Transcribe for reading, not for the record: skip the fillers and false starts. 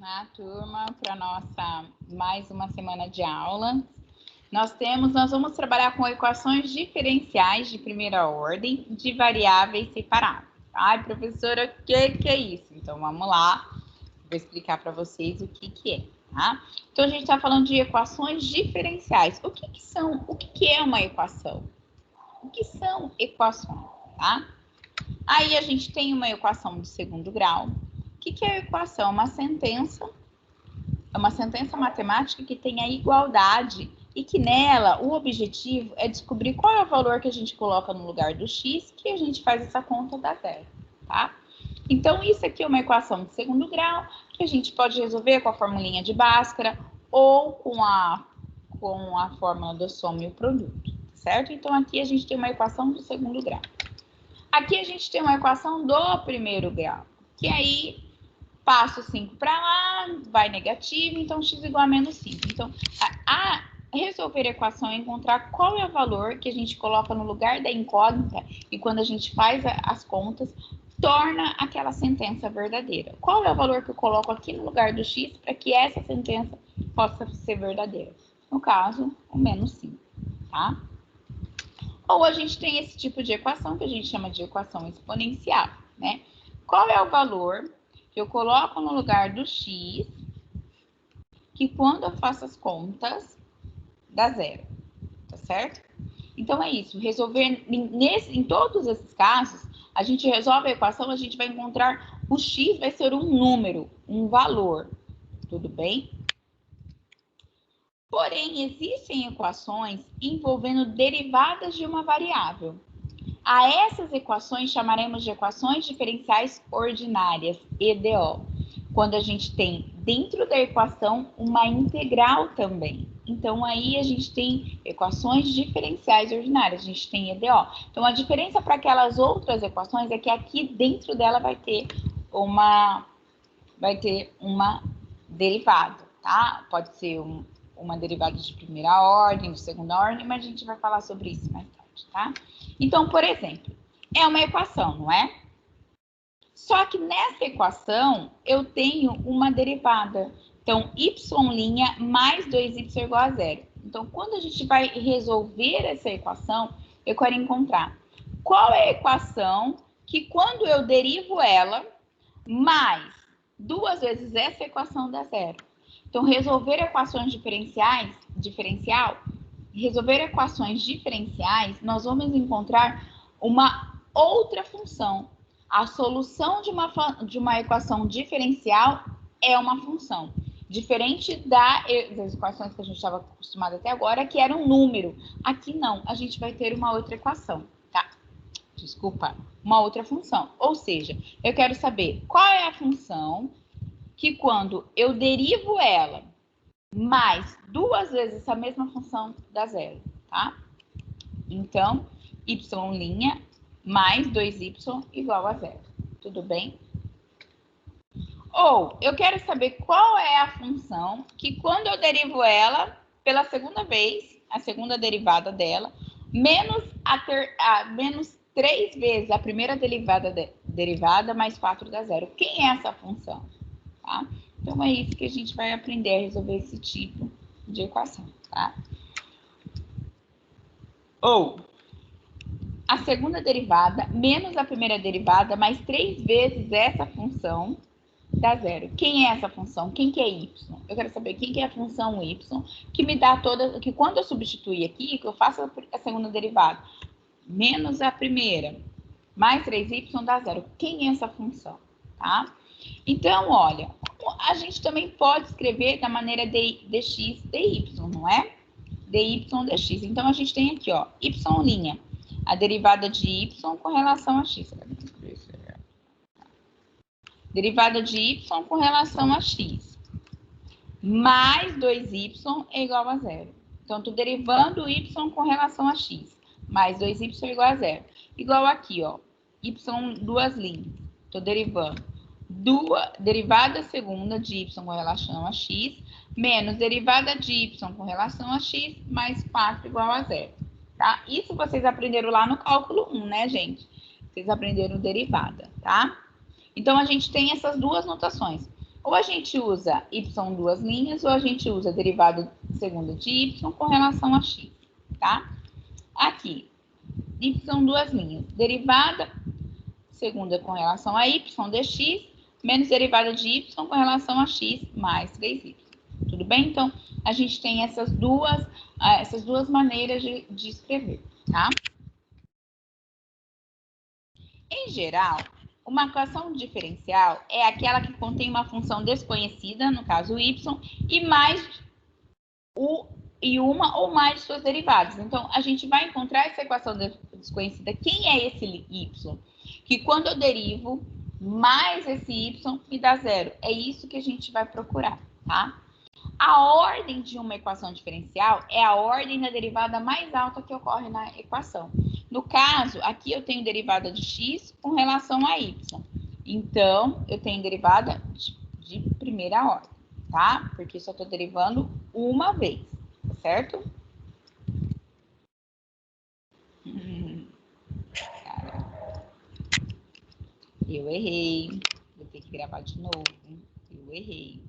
Na turma, para nossa mais uma semana de aula. Nós vamos trabalhar com equações diferenciais de primeira ordem de variáveis separadas. Ai, professora, o que é isso? Então, vamos lá. Vou explicar para vocês o que é, tá? Então, a gente está falando de equações diferenciais. O que são? O que é uma equação? O que são equações, tá? Aí, a gente tem uma equação de segundo grau. O que é a equação? É uma sentença matemática que tem a igualdade e que nela o objetivo é descobrir qual é o valor que a gente coloca no lugar do x, que a gente faz essa conta da zero, tá? Então, isso aqui é uma equação de segundo grau que a gente pode resolver com a formulinha de Bhaskara ou com a fórmula do soma e o produto, certo? Então, aqui a gente tem uma equação do segundo grau. Aqui a gente tem uma equação do primeiro grau, que aí passo 5 para lá, vai negativo, então x igual a menos 5. Então, resolver a equação é encontrar qual é o valor que a gente coloca no lugar da incógnita e quando a gente faz as contas, torna aquela sentença verdadeira. Qual é o valor que eu coloco aqui no lugar do x para que essa sentença possa ser verdadeira? No caso, o menos 5, tá? Ou a gente tem esse tipo de equação que a gente chama de equação exponencial, né? Qual é o valor que eu coloco no lugar do x, que quando eu faço as contas, dá zero, tá certo? Então, é isso. Resolver, em todos esses casos, a gente resolve a equação, a gente vai encontrar o x vai ser um número, um valor, tudo bem? Porém, existem equações envolvendo derivadas de uma variável. A essas equações chamaremos de equações diferenciais ordinárias, EDO, quando a gente tem dentro da equação uma integral também. Então, aí a gente tem equações diferenciais ordinárias, a gente tem EDO. Então, a diferença para aquelas outras equações é que aqui dentro dela vai ter uma derivada, tá? Pode ser uma derivada de primeira ordem, de segunda ordem, mas a gente vai falar sobre isso mais tarde, tá? Então, por exemplo, é uma equação, não é? Só que nessa equação, eu tenho uma derivada. Então, y' mais 2y igual a zero. Então, quando a gente vai resolver essa equação, eu quero encontrar qual é a equação que quando eu derivo ela, mais 2 vezes essa equação dá zero. Então, resolver equações diferenciais, nós vamos encontrar uma outra função. A solução de uma equação diferencial é uma função. Diferente das equações que a gente estava acostumado até agora, que era um número. Aqui não, a gente vai ter uma outra equação, tá? Desculpa, uma outra função. Ou seja, eu quero saber qual é a função que quando eu derivo ela mais 2 vezes essa mesma função dá zero, tá? Então, y' mais 2y igual a zero. Tudo bem? Ou eu quero saber qual é a função que quando eu derivo ela pela segunda vez, a segunda derivada dela, menos 3 vezes a primeira derivada mais 4 dá zero. Quem é essa função? Tá? Então, é isso que a gente vai aprender a resolver esse tipo de equação, tá? Ou a segunda derivada menos a primeira derivada mais 3 vezes essa função dá zero. Quem é essa função? Quem que é y? Eu quero saber quem que é a função y, que me dá toda... Que quando eu substituir aqui, que eu faço a segunda derivada menos a primeira mais 3y dá zero. Quem é essa função? Tá? Então, olha, a gente também pode escrever da maneira dx, dy, não é? dy, dx. Então, a gente tem aqui, ó, y', a derivada de y com relação a x. Derivada de y com relação a x. Mais 2y é igual a zero. Então, estou derivando y com relação a x. Mais 2y é igual a zero. Igual aqui, ó, y duas linhas. Estou derivando derivada segunda de y com relação a x, menos derivada de y com relação a x, mais 4 igual a zero. Tá? Isso vocês aprenderam lá no cálculo 1, né, gente? Vocês aprenderam derivada, tá? Então, a gente tem essas duas notações. Ou a gente usa y duas linhas, ou a gente usa a derivada segunda de y com relação a x, tá? Aqui, y duas linhas, derivada segunda com relação a y dx, menos derivada de y com relação a x mais 3y. Tudo bem? Então, a gente tem essas duas maneiras de escrever, tá? Em geral, uma equação diferencial é aquela que contém uma função desconhecida, no caso y, e uma ou mais de suas derivadas. Então, a gente vai encontrar essa equação desconhecida. Quem é esse y? Que quando eu derivo mais esse y, me dá zero. É isso que a gente vai procurar, tá? A ordem de uma equação diferencial é a ordem da derivada mais alta que ocorre na equação. No caso, aqui eu tenho derivada de x com relação a y. Então, eu tenho derivada de primeira ordem, tá? Porque só estou derivando uma vez, certo? Cara, eu errei. Vou ter que gravar de novo. Eu errei.